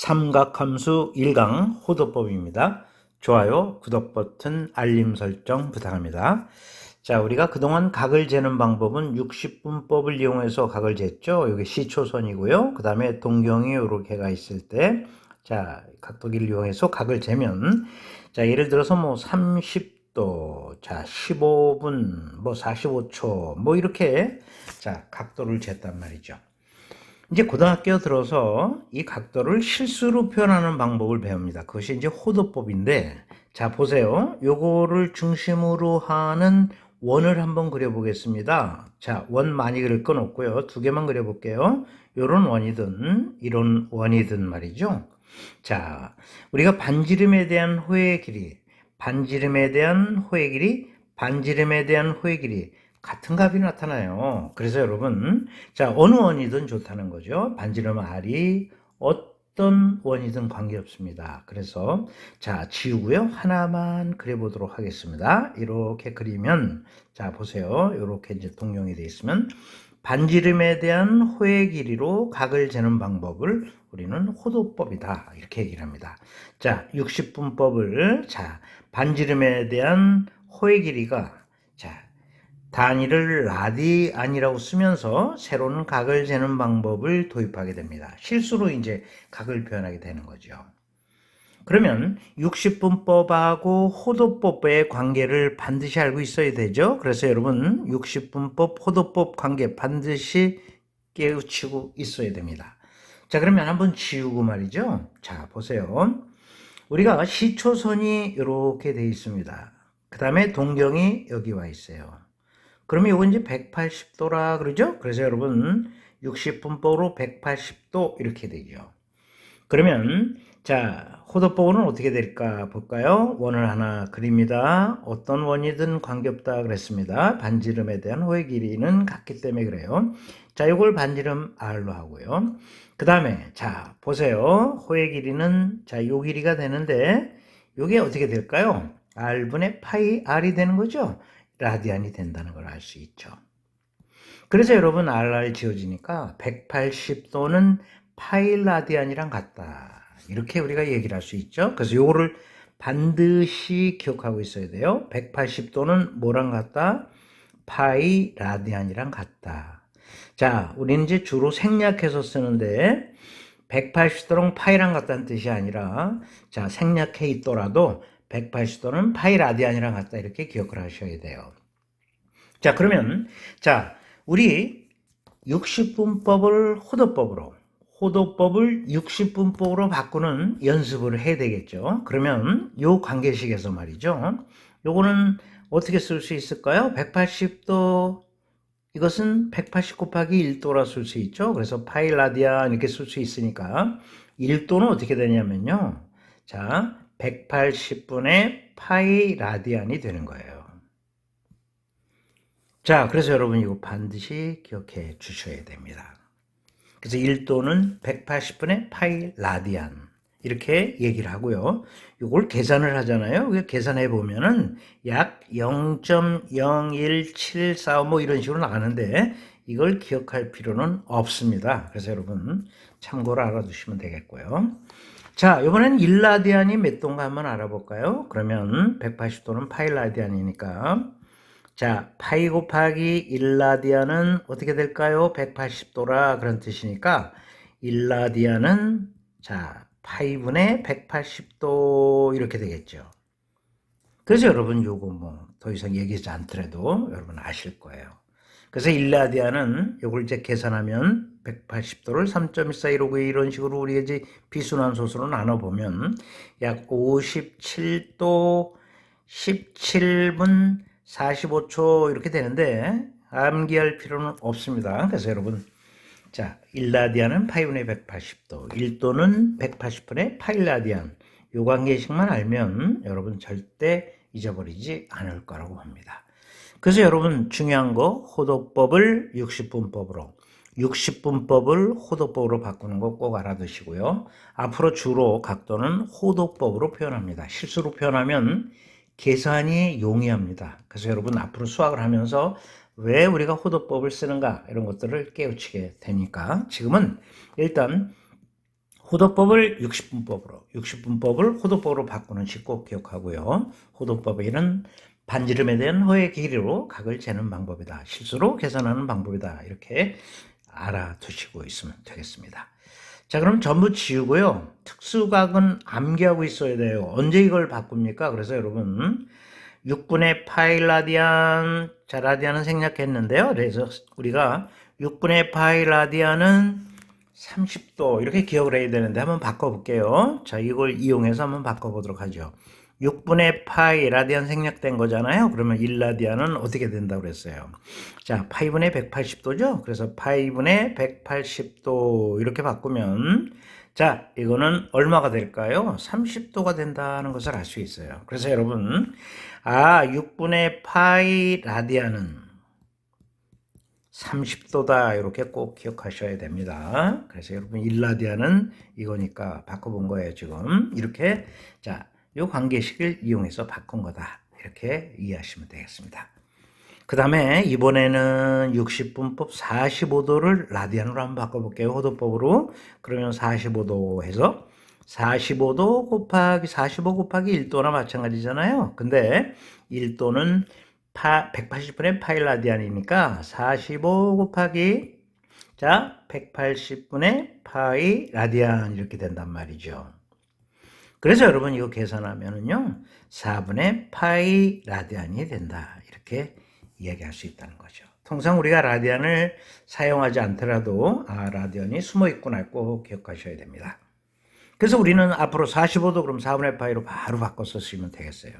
삼각함수 1강 호도법입니다. 좋아요, 구독 버튼, 알림 설정 부탁합니다. 자, 우리가 그동안 각을 재는 방법은 60분법을 이용해서 각을 쟀죠. 여기 시초선이고요. 그 다음에 동경이 이렇게가 있을 때, 자, 각도기를 이용해서 각을 재면, 자, 예를 들어서 뭐 30도, 자, 15분, 뭐 45초, 뭐 이렇게, 자, 각도를 쟀단 말이죠. 이제 고등학교 들어서 이 각도를 실수로 표현하는 방법을 배웁니다. 그것이 이제 호도법인데, 자, 보세요. 요거를 중심으로 하는 원을 한번 그려보겠습니다. 자, 원 많이 그릴 건 없고요. 두 개만 그려볼게요. 요런 원이든, 이런 원이든 말이죠. 자, 우리가 반지름에 대한 호의 길이, 반지름에 대한 호의 길이, 반지름에 대한 호의 길이, 같은 값이 나타나요. 그래서 여러분, 자, 어느 원이든 좋다는 거죠. 반지름 R이 어떤 원이든 관계없습니다. 그래서, 자, 지우고요. 하나만 그려보도록 하겠습니다. 이렇게 그리면, 자, 보세요. 이렇게 이제 동용이 되어 있으면, 반지름에 대한 호의 길이로 각을 재는 방법을 우리는 호도법이다. 이렇게 얘기를 합니다. 자, 60분법을, 자, 반지름에 대한 호의 길이가, 자, 단위를 라디안이라고 쓰면서 새로운 각을 재는 방법을 도입하게 됩니다. 실수로 이제 각을 표현하게 되는 거죠. 그러면 60분법하고 호도법의 관계를 반드시 알고 있어야 되죠. 그래서 여러분 60분법, 호도법 관계 반드시 깨우치고 있어야 됩니다. 자, 그러면 한번 지우고 말이죠. 자, 보세요. 우리가 시초선이 이렇게 되어 있습니다. 그 다음에 동경이 여기 와 있어요. 그러면 이건 이제 180도라 그러죠? 그래서 여러분 60분법으로 180도 이렇게 되죠. 그러면 자, 호도법은 어떻게 될까 볼까요? 원을 하나 그립니다. 어떤 원이든 관계없다 그랬습니다. 반지름에 대한 호의 길이는 같기 때문에 그래요. 자, 이걸 반지름 R로 하고요. 그 다음에 자, 보세요. 호의 길이는 자, 요 길이가 되는데 요게 어떻게 될까요? R분의 파이 R이 되는 거죠. 라디안이 된다는 걸 알 수 있죠. 그래서 여러분 RR 지워지니까 180도는 파이 라디안이랑 같다. 이렇게 우리가 얘기를 할 수 있죠. 그래서 요거를 반드시 기억하고 있어야 돼요. 180도는 뭐랑 같다? 파이 라디안이랑 같다. 자, 우리는 이제 주로 생략해서 쓰는데 180도는 파이랑 같다는 뜻이 아니라 자, 생략해 있더라도 180도는 파이 라디안이랑 같다 이렇게 기억을 하셔야 돼요. 자, 그러면 자, 우리 60분법을 호도법을 60분법으로 바꾸는 연습을 해야 되겠죠. 그러면 요 관계식에서 말이죠. 요거는 어떻게 쓸 수 있을까요? 180도 이것은 180 곱하기 1도라 쓸 수 있죠. 그래서 파이 라디안 이렇게 쓸 수 있으니까 1도는 어떻게 되냐면요. 자, 180분의 파이 라디안이 되는 거예요. 자, 그래서 여러분 이거 반드시 기억해 주셔야 됩니다. 그래서 1도는 180분의 파이 라디안 이렇게 얘기를 하고요. 이걸 계산을 하잖아요. 계산해 보면은 약 0.01745 뭐 이런 식으로 나가는데 이걸 기억할 필요는 없습니다. 그래서 여러분 참고로 알아두시면 되겠고요. 자, 이번엔 1라디안이 몇 도인가 한번 알아볼까요? 그러면 180도는 파이 라디안이니까 자, 파이 곱하기 1라디안은 어떻게 될까요? 180도라 그런 뜻이니까 1라디안은 자, 파이분의 180도 이렇게 되겠죠. 그래서 여러분 요거 뭐 더 이상 얘기하지 않더라도 여러분 아실 거예요. 그래서 1라디안은 요걸 이제 계산하면 180도를 3.141591 이런 식으로 우리가 이제 비순환소수로 나눠보면 약 57도 17분 45초 이렇게 되는데 암기할 필요는 없습니다. 그래서 여러분 자, 1라디안은 파이분의 180도, 1도는 180분의 파일라디안 요 관계식만 알면 여러분 절대 잊어버리지 않을 거라고 봅니다. 그래서 여러분 중요한 거 호도법을 60분법을 호도법으로 바꾸는 거 꼭 알아두시고요. 앞으로 주로 각도는 호도법으로 표현합니다. 실수로 표현하면 계산이 용이합니다. 그래서 여러분 앞으로 수학을 하면서 왜 우리가 호도법을 쓰는가 이런 것들을 깨우치게 되니까 지금은 일단 호도법을 60분법으로, 60분법을 호도법으로 바꾸는 식 꼭 기억하고요. 호도법에는 반지름에 대한 허의 길이로 각을 재는 방법이다. 실수로 계산하는 방법이다. 이렇게 알아두시고 있으면 되겠습니다. 자, 그럼 전부 지우고요. 특수각은 암기하고 있어야 돼요. 언제 이걸 바꿉니까? 그래서 여러분 6분의 파이 라디안, 자, 라디안은 생략했는데요. 그래서 우리가 6분의 파이 라디안은 30도 이렇게 기억을 해야 되는데 한번 바꿔볼게요. 자, 이걸 이용해서 한번 바꿔보도록 하죠. 6분의 파이 라디안 생략된 거잖아요. 그러면 1라디안은 어떻게 된다고 그랬어요? 자, 파이분의 180도죠. 그래서 파이분의 180도 이렇게 바꾸면 자, 이거는 얼마가 될까요? 30도가 된다는 것을 알 수 있어요. 그래서 여러분 6분의 파이 라디안은 30도다 이렇게 꼭 기억하셔야 됩니다. 그래서 여러분 1라디안은 이거니까 바꿔본 거예요. 지금 이렇게 자, 이 관계식을 이용해서 바꾼 거다 이렇게 이해하시면 되겠습니다. 그 다음에 이번에는 60분법 45도를 라디안으로 한번 바꿔볼게요. 호도법으로. 그러면 45도 해서 45도 곱하기 45 곱하기 1도나 마찬가지잖아요. 근데 1도는 180분의 파이 라디안이니까 45 곱하기 자 180분의 파이 라디안 이렇게 된단 말이죠. 그래서 여러분 이거 계산하면은요 4분의 파이 라디안이 된다 이렇게 이야기할 수 있다는 거죠. 통상 우리가 라디안을 사용하지 않더라도 라디안이 숨어 있구나 꼭 기억하셔야 됩니다. 그래서 우리는 앞으로 45도 그럼 4분의 파이로 바로 바꿔서 쓰시면 되겠어요.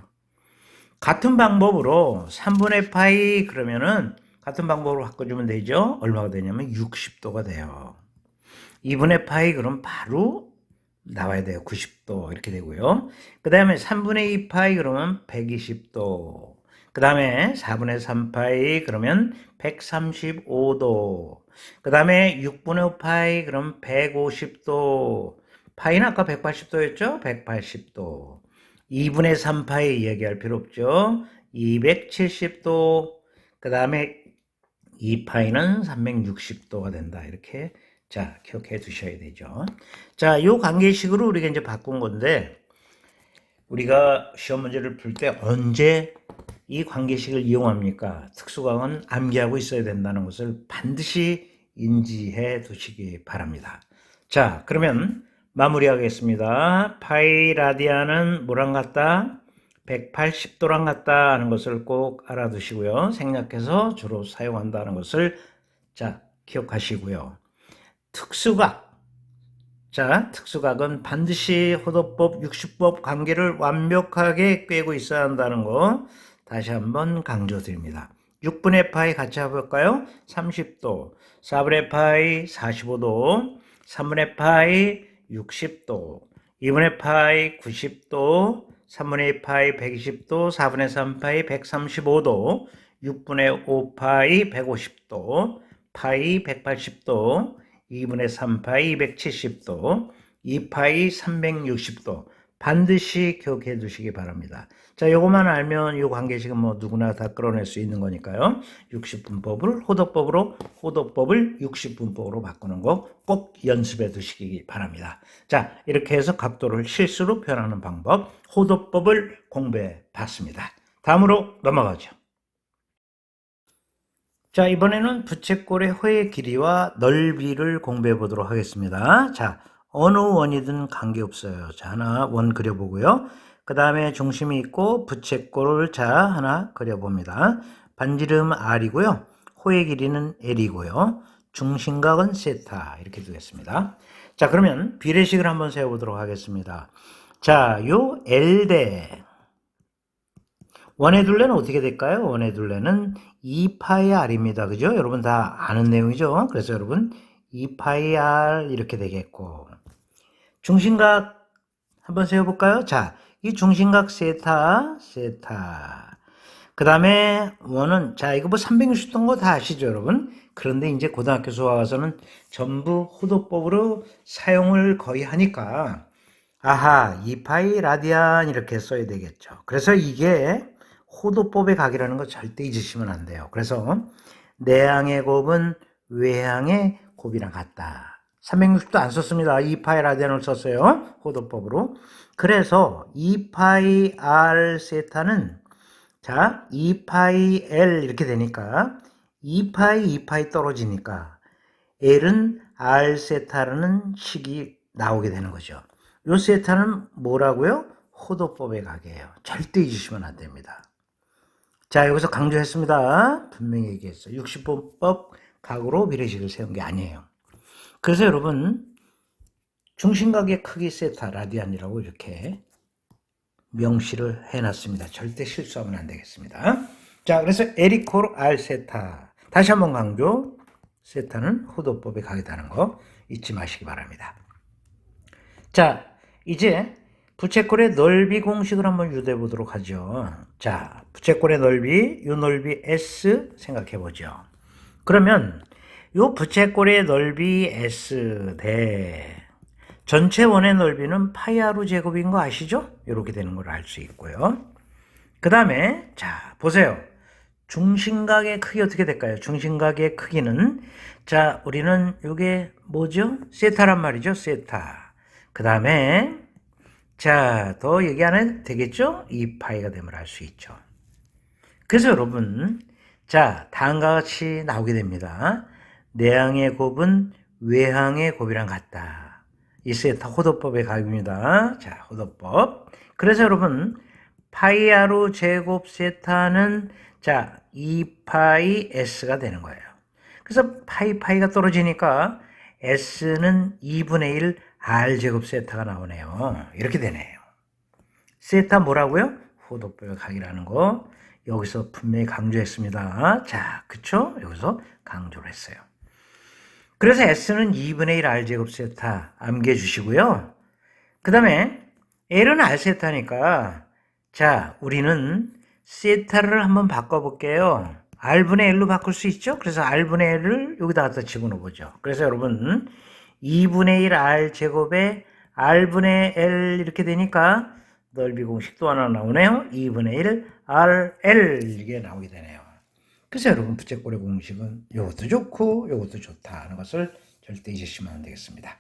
같은 방법으로 3분의 파이 그러면은 같은 방법으로 바꿔주면 되죠. 얼마가 되냐면 60도가 돼요. 2분의 파이 그럼 바로 나와야 돼요. 90도 이렇게 되고요. 그 다음에 3분의 2 파이 그러면 120도. 그 다음에 4분의 3 파이 그러면 135도. 그 다음에 6분의 5 파이 그럼 150도. 파이는 아까 180도였죠? 180도. 2분의 3 파이 얘기할 필요 없죠? 270도. 그 다음에 2파이는 360도가 된다. 이렇게 자, 기억해 두셔야 되죠. 자, 요 관계식으로 우리가 이제 바꾼 건데, 우리가 시험 문제를 풀 때 언제 이 관계식을 이용합니까? 특수강은 암기하고 있어야 된다는 것을 반드시 인지해 두시기 바랍니다. 자, 그러면 마무리하겠습니다. 파이 라디안은 뭐랑 같다? 180도랑 같다 하는 것을 꼭 알아두시고요. 생략해서 주로 사용한다는 것을 자, 기억하시고요. 특수각. 자, 특수각은 반드시 호도법, 60법 관계를 완벽하게 꿰고 있어야 한다는 거 다시 한번 강조드립니다. 6분의 파이 같이 해볼까요? 30도, 4분의 파이 45도, 3분의 파이 60도, 2분의 파이 90도, 3분의 2 파이 120도, 4분의 3 파이 135도, 6분의 5 파이 150도, 파이 180도, 2분의 3 파이 270도, 2 파이 360도 반드시 기억해 두시기 바랍니다. 자, 요것만 알면 이 관계식은 뭐 누구나 다 끌어낼 수 있는 거니까요. 60분법을 호도법으로, 호도법을 60분법으로 바꾸는 거 꼭 연습해 두시기 바랍니다. 자, 이렇게 해서 각도를 실수로 표현하는 방법, 호도법을 공부해 봤습니다. 다음으로 넘어가죠. 자, 이번에는 부채꼴의 허의 길이와 넓이를 공부해 보도록 하겠습니다. 자, 어느 원이든 관계없어요. 자, 하나 원 그려보고요. 그 다음에 중심이 있고 부채꼴을 자, 하나 그려봅니다. 반지름 R이고요. 호의 길이는 L이고요. 중심각은 세타 이렇게 두겠습니다. 자, 그러면 비례식을 한번 세워보도록 하겠습니다. 자, 요 L 대 원의 둘레는 어떻게 될까요? 원의 둘레는 2파이 R입니다. 그죠? 여러분 다 아는 내용이죠? 그래서 여러분 2파이 R 이렇게 되겠고 중심각 한번 세워볼까요? 자, 이 중심각 세타 그 다음에 원은 자 이거 뭐 360도인 거 다 아시죠 여러분? 그런데 이제 고등학교 수학 와서는 전부 호도법으로 사용을 거의 하니까 2파이 라디안 이렇게 써야 되겠죠. 그래서 이게 호도법의 각이라는 거 절대 잊으시면 안 돼요. 그래서 내항의 곱은 외항의 곱이랑 같다. 360도 안 썼습니다. 2파이 라디안을 썼어요. 호도법으로. 그래서 2파이 r 세타는 자 2파이 l 이렇게 되니까 2파이 떨어지니까 l은 r 세타라는 식이 나오게 되는 거죠. 이 세타는 뭐라고요? 호도법의 각이에요. 절대 잊으시면 안 됩니다. 자, 여기서 강조했습니다. 분명히 얘기했어요. 60분법 각으로 비례식을 세운 게 아니에요. 그래서 여러분 중심각의 크기 세타 라디안이라고 이렇게 명시를 해놨습니다. 절대 실수하면 안 되겠습니다. 자, 그래서 L=R 세타. 다시 한번 강조. 세타는 호도법의 각이라는 거 잊지 마시기 바랍니다. 자, 이제 부채꼴의 넓이 공식을 한번 유도해 보도록 하죠. 자, 부채꼴의 넓이, 이 넓이 S 생각해 보죠. 그러면 이 부채꼴의 넓이 S 대 전체 원의 넓이는 파이 r 제곱인 거 아시죠? 이렇게 되는 걸 알 수 있고요. 그 다음에 자 보세요. 중심각의 크기 어떻게 될까요? 중심각의 크기는 자 우리는 이게 뭐죠? 세타란 말이죠. 세타. 그 다음에 자 더 얘기 안 해도 되겠죠? 2파이가 되면 알 수 있죠. 그래서 여러분 자 다음과 같이 나오게 됩니다. 내항의 곱은 외항의 곱이랑 같다. 이 세타 호도법의 각입니다. 자 호도법. 그래서 여러분 파이 r 제곱 세타는 자 2파이 s가 되는 거예요. 그래서 파이가 떨어지니까 s는 2분의 1 r 제곱 세타가 나오네요. 이렇게 되네요. 세타 뭐라고요? 호도법의 각이라는 거 여기서 분명히 강조했습니다. 자, 그쵸? 여기서 강조를 했어요. 그래서 s는 2분의 1 r 제곱 세타 암기해 주시고요. 그 다음에 l은 r 세타니까 자, 우리는 세타를 한번 바꿔볼게요. r분의 l로 바꿀 수 있죠? 그래서 r분의 l을 여기다 갖다 집어넣어 보죠. 그래서 여러분 2분의 1 r 제곱에 r분의 l 이렇게 되니까 넓이 공식 또 하나 나오네요. 2분의 1 rl 이게 나오게 되네요. 그래서 여러분 부채꼴의 공식은 이것도 좋고 이것도 좋다 하는 것을 절대 잊으시면 안 되겠습니다.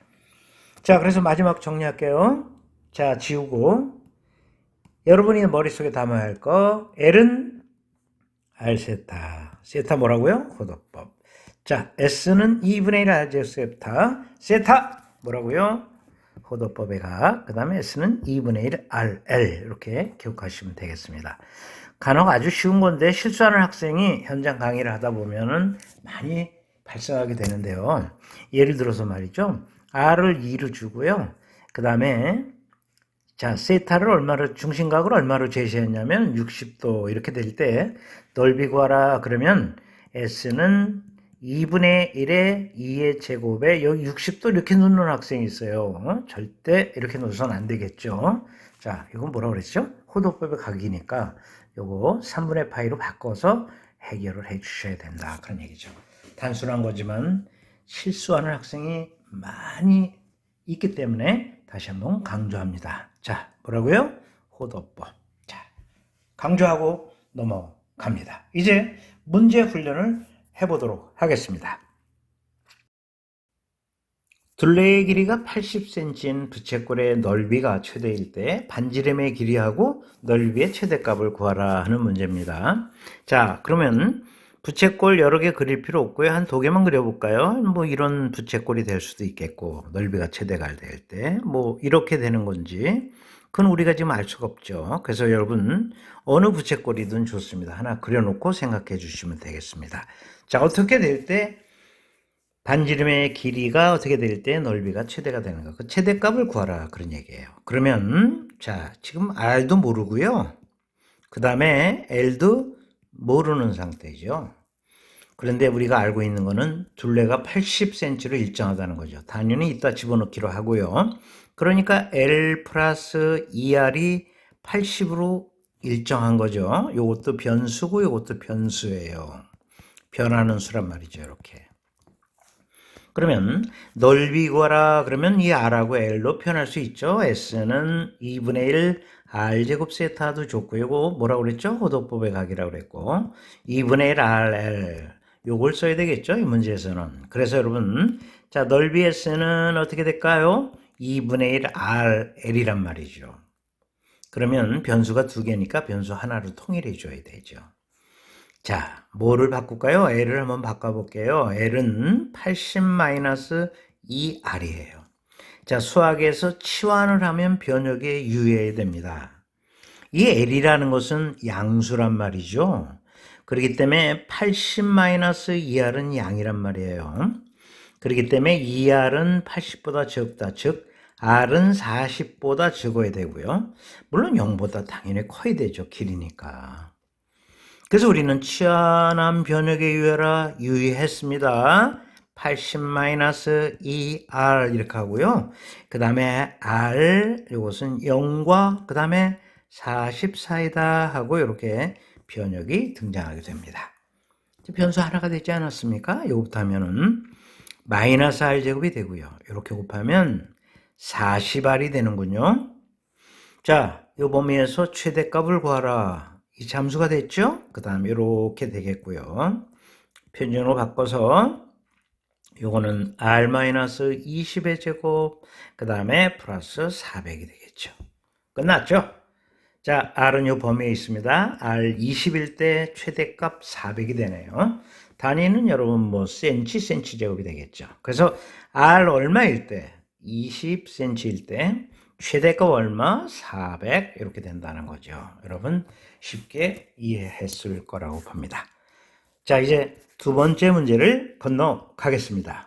자, 그래서 마지막 정리할게요. 자, 지우고 여러분이 머릿속에 담아야 할 거 L은 R 세타. 세타 뭐라고요? 호도법. 자, S는 2분의 1 R 제곱 세타. 세타 뭐라고요? 호도법의 각. 그 다음에 S는 2분의 1 RL 이렇게 기억하시면 되겠습니다. 간혹 아주 쉬운 건데 실수하는 학생이 현장 강의를 하다 보면은 많이 발생하게 되는데요. 예를 들어서 말이죠. R을 2로 주고요. 그 다음에 자, 세타를 얼마로, 중심각을 얼마로 제시했냐면 60도 이렇게 될 때 넓이 구하라 그러면 S는 2분의 1에 2의 제곱에 여기 60도 이렇게 놓는 학생이 있어요. 절대 이렇게 놓으서는 안 되겠죠. 자, 이건 뭐라고 그랬죠? 호도법의 각이니까 요거 3분의 파이로 바꿔서 해결을 해 주셔야 된다. 그런 얘기죠. 단순한 거지만 실수하는 학생이 많이 있기 때문에 다시 한번 강조합니다. 자, 뭐라고요? 호도법. 자, 강조하고 넘어갑니다. 이제 문제 훈련을 해보도록 하겠습니다. 둘레의 길이가 80cm인 부채꼴의 넓이가 최대일 때 반지름의 길이하고 넓이의 최대값을 구하라 하는 문제입니다. 자, 그러면 부채꼴 여러 개 그릴 필요 없고요. 한 두 개만 그려볼까요? 뭐 이런 부채꼴이 될 수도 있겠고 넓이가 최대가 될 때 뭐 이렇게 되는 건지 그건 우리가 지금 알 수가 없죠. 그래서 여러분 어느 부채꼴이든 좋습니다. 하나 그려놓고 생각해 주시면 되겠습니다. 자, 어떻게 될 때 반지름의 길이가 어떻게 될 때 넓이가 최대가 되는가? 그 최대값을 구하라 그런 얘기예요. 그러면 자 지금 R도 모르고요. 그 다음에 L도 모르는 상태죠. 그런데 우리가 알고 있는 거는 둘레가 80cm로 일정하다는 거죠. 당연히 이따 집어넣기로 하고요. 그러니까 L 플러스 2R이 80으로 일정한 거죠. 요것도 변수고 요것도 변수예요. 변하는 수란 말이죠. 이렇게. 그러면 넓이 구하라 그러면 이 R하고 L로 표현할 수 있죠. S는 2분의 1 R제곱 세타도 좋고 요거 뭐라고 그랬죠? 호도법의 각이라고 그랬고 2분의 1 RL 요걸 써야 되겠죠? 이 문제에서는. 그래서 여러분 자, 넓이 S는 어떻게 될까요? 2분의 1 RL이란 말이죠. 그러면 변수가 두 개니까 변수 하나로 통일해 줘야 되죠. 자, 뭐를 바꿀까요? L을 한번 바꿔볼게요. L은 80-2R이에요. 자, 수학에서 치환을 하면 변역에 유의해야 됩니다. 이 L이라는 것은 양수란 말이죠. 그렇기 때문에 80-2R은 양이란 말이에요. 그렇기 때문에 2R은 80보다 적다. 즉, R은 40보다 적어야 되고요. 물론 0보다 당연히 커야 되죠. 길이니까. 그래서 우리는 치환한 변역에 유의했습니다. 80-2R 이렇게 하고요. 그 다음에 R, 이것은 0과 그 다음에 40 사이다 하고 이렇게 변역이 등장하게 됩니다. 변수 하나가 되지 않았습니까? 이거부터 하면은 마이너스 R 제곱이 되고요. 이렇게 곱하면 40R이 되는군요. 자, 이 범위에서 최대값을 구하라. 이 잠수가 됐죠? 그 다음에 이렇게 되겠고요. 표준으로 바꿔서 요거는 R-20의 제곱, 그 다음에 플러스 400이 되겠죠. 끝났죠? 자, R은 요 범위에 있습니다. R 20일 때 최대값 400이 되네요. 단위는 여러분 뭐 센치 제곱이 되겠죠. 그래서 R 얼마일 때? 20cm일 때 최대값 얼마? 400 이렇게 된다는 거죠. 여러분 쉽게 이해했을 거라고 봅니다. 자, 이제 두 번째 문제를 건너가겠습니다.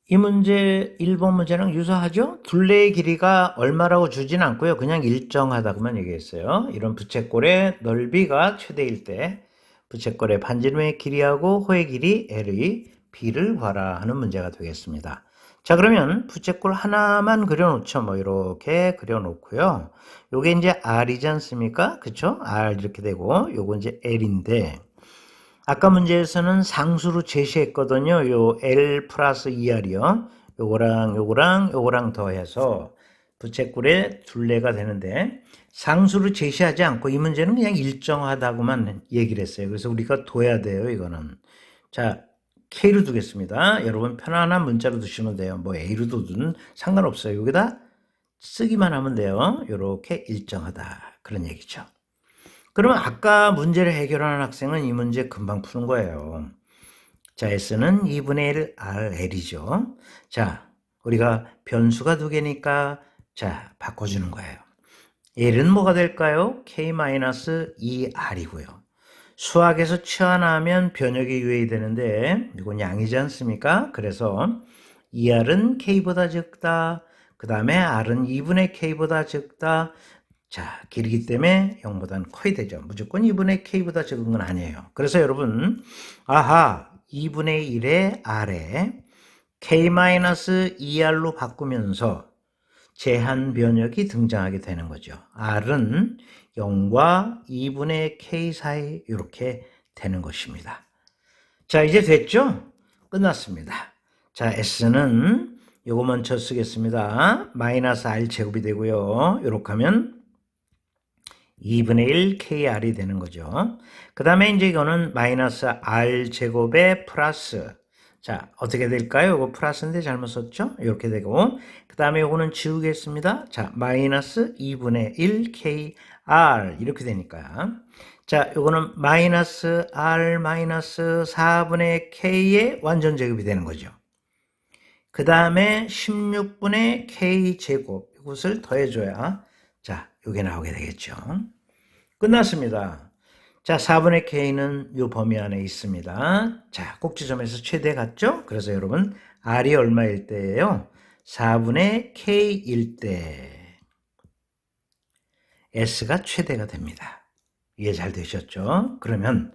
이 문제 1번 문제랑 유사하죠? 둘레의 길이가 얼마라고 주진 않고요. 그냥 일정하다고만 얘기했어요. 이런 부채꼴의 넓이가 최대일 때 부채꼴의 반지름의 길이하고 호의 길이 L의 B를 구하라 하는 문제가 되겠습니다. 자, 그러면 부채꼴 하나만 그려놓죠. 뭐 이렇게 그려놓고요. 요게 이제 R이지 않습니까? 그쵸? R 이렇게 되고 요거 이제 L인데 아까 문제에서는 상수로 제시했거든요. 요 L 플러스 2R이요. 요거랑 더해서 부채꼴의 둘레가 되는데 상수로 제시하지 않고 이 문제는 그냥 일정하다고만 얘기를 했어요. 그래서 우리가 둬야 돼요. 이거는. 자, K로 두겠습니다. 여러분 편안한 문자로 두시면 돼요. 뭐 A로 두든 상관없어요. 여기다 쓰기만 하면 돼요. 요렇게 일정하다. 그런 얘기죠. 그러면 아까 문제를 해결하는 학생은 이 문제 금방 푸는 거예요. 자, S는 2분의 1 RL이죠. 자, 우리가 변수가 두 개니까 자, 바꿔주는 거예요. L은 뭐가 될까요? K-2R이고요. 수학에서 치환하면 변역이 유예이 되는데 이건 양이지 않습니까? 그래서 2R은 K보다 적다. 그 다음에 R은 2분의 K보다 적다. 자, 길이기 때문에 0보다는 커야 되죠. 무조건 2분의 K보다 적은 건 아니에요. 그래서 여러분, 아하, 2분의 1의 R에 K-2R로 바꾸면서 제한 변역이 등장하게 되는 거죠. R은 0과 2분의 K 사이 이렇게 되는 것입니다. 자, 이제 됐죠? 끝났습니다. 자, S는 요거 먼저 쓰겠습니다. 마이너스 R 제곱이 되고요. 이렇게 하면 2분의 1 KR이 되는 거죠. 그 다음에 이제 이거는 마이너스 R 제곱에 플러스. 자, 어떻게 될까요? 이거 플러스인데 잘못 썼죠? 이렇게 되고. 그 다음에 이거는 지우겠습니다. 자, 마이너스 2분의 1 KR. 이렇게 되니까. 자, 이거는 마이너스 R 마이너스 4분의 K의 완전 제곱이 되는 거죠. 그 다음에 16분의 K 제곱. 이것을 더해줘야 자, 이게 나오게 되겠죠. 끝났습니다. 자, 4분의 K는 이 범위 안에 있습니다. 자, 꼭지점에서 최대 같죠? 그래서 여러분, R이 얼마일 때예요? 4분의 K일 때 S가 최대가 됩니다. 이해 잘 되셨죠? 그러면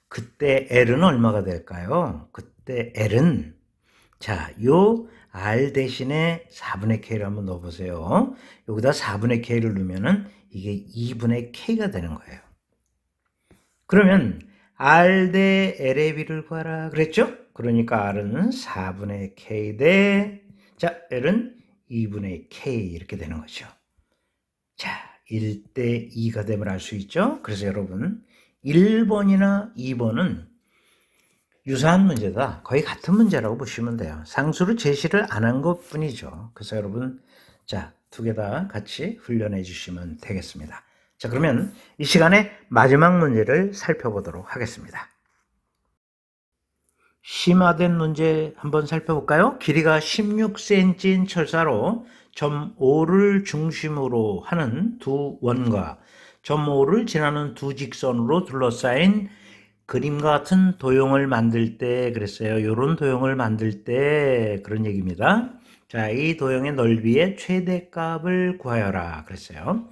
그때 L은 얼마가 될까요? 그때 L은 자, 요 R 대신에 4분의 K를 한번 넣어보세요. 여기다 4분의 K를 넣으면은 이게 2분의 K가 되는 거예요. 그러면 R 대 L의 비를 구하라 그랬죠? 그러니까 R은 4분의 K 대, 자, L은 2분의 K 이렇게 되는 거죠. 자, 1대 2가 됨을 알 수 있죠? 그래서 여러분 1번이나 2번은 유사한 문제다. 거의 같은 문제라고 보시면 돼요. 상수를 제시를 안 한 것 뿐이죠. 그래서 여러분, 자, 두 개 다 같이 훈련해 주시면 되겠습니다. 자, 그러면 이 시간에 마지막 문제를 살펴보도록 하겠습니다. 심화된 문제 한번 살펴볼까요? 길이가 16cm인 철사로 점 O를 중심으로 하는 두 원과 점 O를 지나는 두 직선으로 둘러싸인 그림과 같은 도형을 만들 때 그랬어요. 이런 도형을 만들 때 그런 얘기입니다. 자, 이 도형의 넓이의 최대값을 구하여라 그랬어요.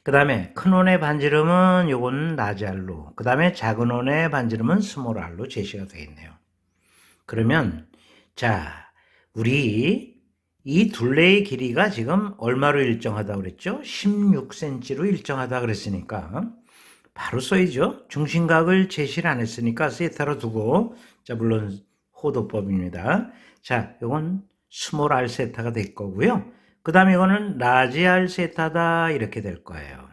그 다음에 큰 원의 반지름은 요건 라지 R로, 그 다음에 작은 원의 반지름은 스몰 R로 제시가 되어 있네요. 그러면 자, 우리 이 둘레의 길이가 지금 얼마로 일정하다고 그랬죠? 16cm로 일정하다 그랬으니까 바로 써야죠. 중심각을 제시를 안 했으니까 세타로 두고, 자, 물론 호도법입니다. 자, 이건 스몰 r 세타가 될 거고요. 그 다음에 이거는 라지 r 세타다 이렇게 될 거예요.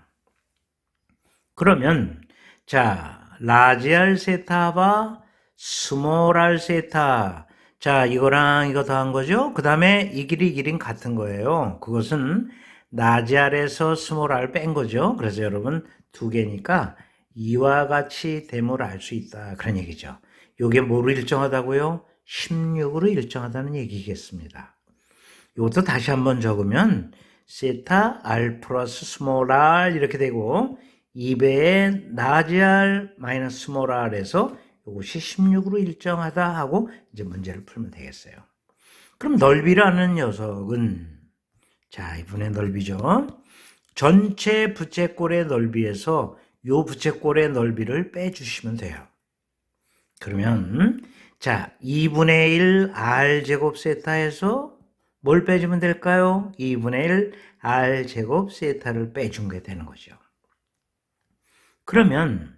그러면 자, 라지 r 세타와 스몰 r 세타, 자, 이거랑 이거 더한 거죠. 그 다음에 이 길이는 같은 거예요. 그것은 라지 r에서 스몰 r 뺀 거죠. 그래서 여러분 두 개니까 이와 같이 됨을 알 수 있다 그런 얘기죠. 이게 뭐로 일정하다고요? 16으로 일정하다는 얘기겠습니다. 이것도 다시 한번 적으면 세타 r 플러스 스몰 r 이렇게 되고 2배의 라지 r 마이너스 스몰 r에서 이것이 16으로 일정하다 하고 이제 문제를 풀면 되겠어요. 그럼 넓이라는 녀석은, 자, 이분의 넓이죠. 전체 부채꼴의 넓이에서 요 부채꼴의 넓이를 빼주시면 돼요. 그러면 자, 2분의 1 r제곱 세타에서 뭘 빼주면 될까요? 2분의 1 r제곱 세타를 빼준 게 되는 거죠. 그러면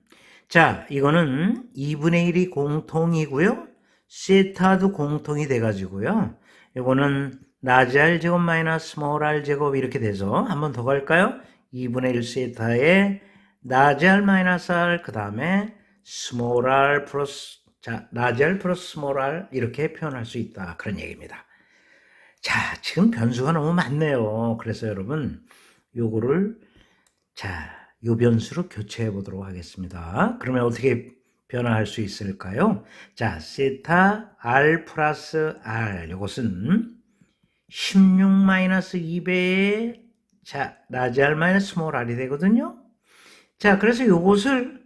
자, 이거는 2분의 1이 공통이고요. 세타도 공통이 돼가지고요. 이거는 라지 r제곱 마이너스 스몰 r제곱 이렇게 돼서 한 번 더 갈까요? 2분의 1 세타에 라지 r 마이너스 r 그 다음에 스몰 r 플러스, 자, 라지 r 플러스 스몰 r 이렇게 표현할 수 있다 그런 얘기입니다. 자, 지금 변수가 너무 많네요. 그래서 여러분 요거를 자, 요 변수로 교체해 보도록 하겠습니다. 그러면 어떻게 변화할 수 있을까요? 자, 세타 r 플러스 r 요것은 16-2배의 자, 라지 r 마이너스 스몰 r이 되거든요. 자, 그래서 요것을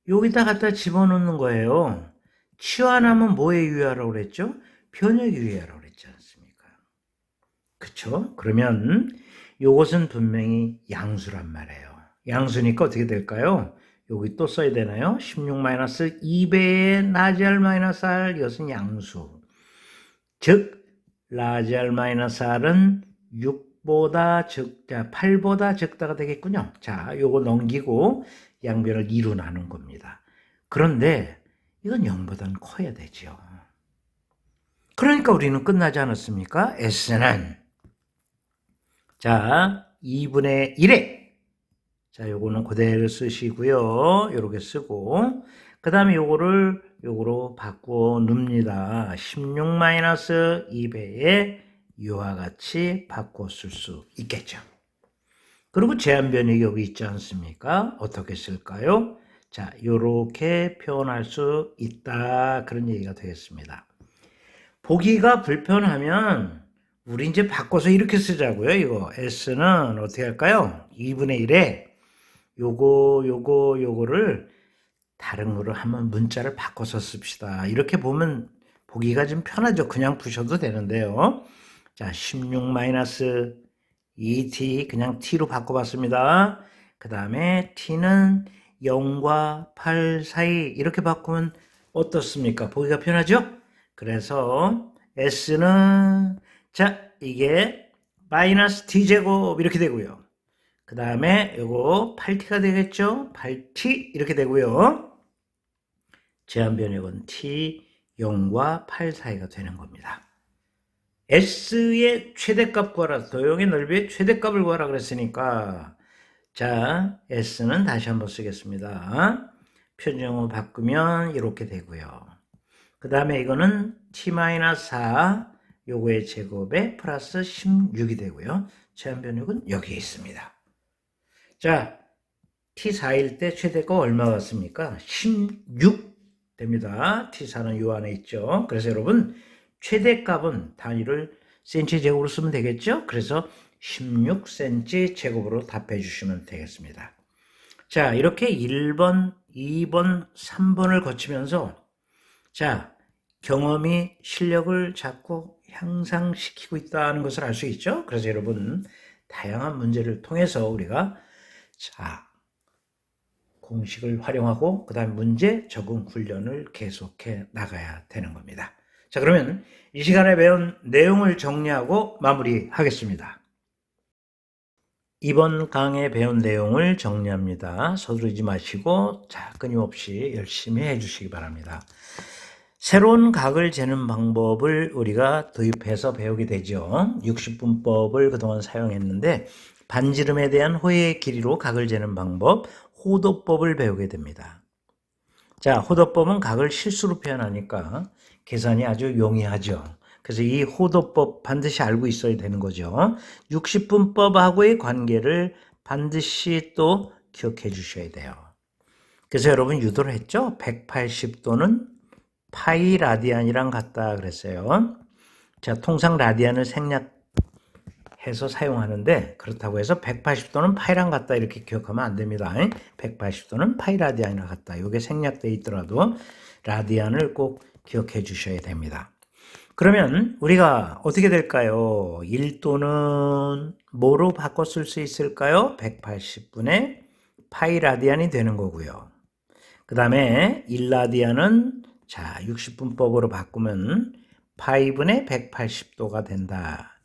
여기다 갖다 집어넣는 거예요. 치환하면 뭐에 유의하라고 그랬죠? 변형에 유의하라고 그랬지 않습니까? 그쵸? 그러면 요것은 분명히 양수란 말이에요. 양수니까 어떻게 될까요? 여기 또 써야 되나요? 16-2배의 라지 r 마이너스 r 이것은 양수. 즉 라지 r 마이너스 r은 6보다 적다, 8보다 적다가 되겠군요. 자, 요거 넘기고 양변을 2로 나눈 겁니다. 그런데 이건 0보다는 커야 되죠. 그러니까 우리는 끝나지 않았습니까? S는 자, 2분의 1에 자, 요거는 그대로 쓰시고요. 요렇게 쓰고 그 다음에 요거로 바꾸어 놉니다. 16-2배에 이와 같이 바꿔 쓸 수 있겠죠. 그리고 제한 변형이 여기 있지 않습니까? 어떻게 쓸까요? 자, 요렇게 표현할 수 있다. 그런 얘기가 되겠습니다. 보기가 불편하면 우리 이제 바꿔서 이렇게 쓰자고요. 이거 S는 어떻게 할까요? 2분의 1에 요거를 다른 거로 한번 문자를 바꿔서 씁시다. 이렇게 보면 보기가 좀 편하죠. 그냥 푸셔도 되는데요. 자, 16-2t 그냥 t로 바꿔봤습니다. 그 다음에 t는 0과 8 사이 이렇게 바꾸면 어떻습니까? 보기가 편하죠? 그래서 s는 자, 이게 마이너스 t제곱 이렇게 되고요. 그 다음에 요거 8t가 되겠죠? 8t 이렇게 되고요. 제한 변형은 t 0과 8 사이가 되는 겁니다. S의 최대값 구하라. 도형의 넓이의 최대값을 구하라 그랬으니까 자, S는 다시 한번 쓰겠습니다. 표준형으로 바꾸면 이렇게 되고요. 그 다음에 이거는 t-4 요거의 제곱에 플러스 16이 되고요. 제한 변역은 여기에 있습니다. 자, t4일 때 최대가 얼마 같습니까? 16 됩니다. t4는 요 안에 있죠. 그래서 여러분 최대값은 단위를 cm 제곱으로 쓰면 되겠죠? 그래서 16cm 제곱으로 답해 주시면 되겠습니다. 자, 이렇게 1번, 2번, 3번을 거치면서 자, 경험이 실력을 자꾸 향상시키고 있다는 것을 알 수 있죠. 그래서 여러분 다양한 문제를 통해서 우리가 자, 공식을 활용하고 그 다음에 문제 적응 훈련을 계속해 나가야 되는 겁니다. 자, 그러면 이 시간에 배운 내용을 정리하고 마무리하겠습니다. 이번 강의에 배운 내용을 정리합니다. 서두르지 마시고 자, 끊임없이 열심히 해주시기 바랍니다. 새로운 각을 재는 방법을 우리가 도입해서 배우게 되죠. 60분법을 그동안 사용했는데 반지름에 대한 호의 길이로 각을 재는 방법, 호도법을 배우게 됩니다. 자, 호도법은 각을 실수로 표현하니까 계산이 아주 용이하죠. 그래서 이 호도법 반드시 알고 있어야 되는 거죠. 60분법하고의 관계를 반드시 또 기억해 주셔야 돼요. 그래서 여러분 유도를 했죠. 180도는 파이 라디안이랑 같다 그랬어요. 자, 통상 라디안을 생략해서 사용하는데 그렇다고 해서 180도는 파이랑 같다 이렇게 기억하면 안 됩니다. 180도는 파이 라디안이랑 같다. 이게 생략되어 있더라도 라디안을 꼭 기억해 주셔야 됩니다. 그러면 우리가 어떻게 될까요? 1도는 뭐로 바꿔 쓸 수 있을까요? 180분의 파이 라디안이 되는 거고요. 그 다음에 1라디안은 자, 60분법으로 바꾸면 파이분의 180도가 된다.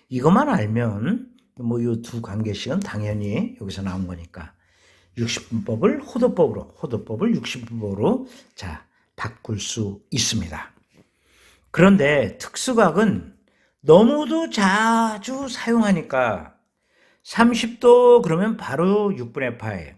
이것만 알면 뭐 이 두 관계식은 당연히 여기서 나온 거니까 60분법을 호도법을 60분법으로 자, 바꿀 수 있습니다. 그런데 특수각은 너무도 자주 사용하니까 30도 그러면 바로 6분의 파이,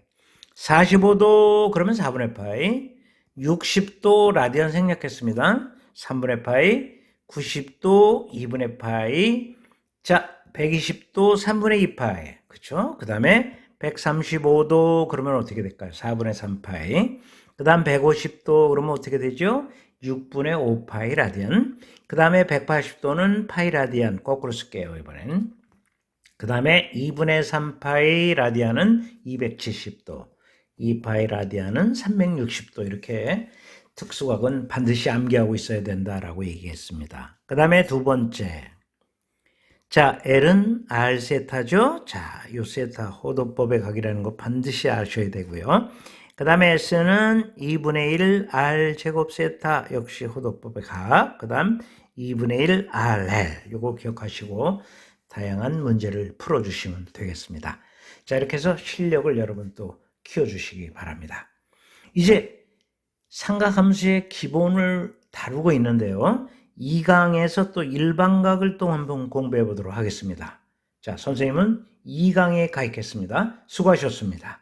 45도 그러면 4분의 파이, 60도 라디안 생략했습니다. 3분의 파이, 90도 2분의 파이, 자, 120도 3분의 2 파이, 그쵸? 그 다음에 135도 그러면 어떻게 될까요? 4분의 3 파이, 그 다음 150도 그러면 어떻게 되죠? 6분의 5 파이 라디안, 그 다음에 180도는 파이 라디안, 거꾸로 쓸게요, 이번엔. 그 다음에 2분의 3 파이 라디안은 270도, 2파이 라디안은 360도 이렇게 특수각은 반드시 암기하고 있어야 된다라고 얘기했습니다. 그 다음에 두 번째. 자, L은 R 세타죠. 자, 요 세타 호도법의 각이라는 거 반드시 아셔야 되고요. 그 다음에 S는 2분의 1 R 제곱 세타 역시 호도법의 각. 그 다음 2분의 1 RL 요거 기억하시고 다양한 문제를 풀어주시면 되겠습니다. 자, 이렇게 해서 실력을 여러분 또 키워주시기 바랍니다. 이제 삼각함수의 기본을 다루고 있는데요. 2강에서 또 일반각을 또 한번 공부해 보도록 하겠습니다. 자, 선생님은 2강에 가입했습니다. 수고하셨습니다.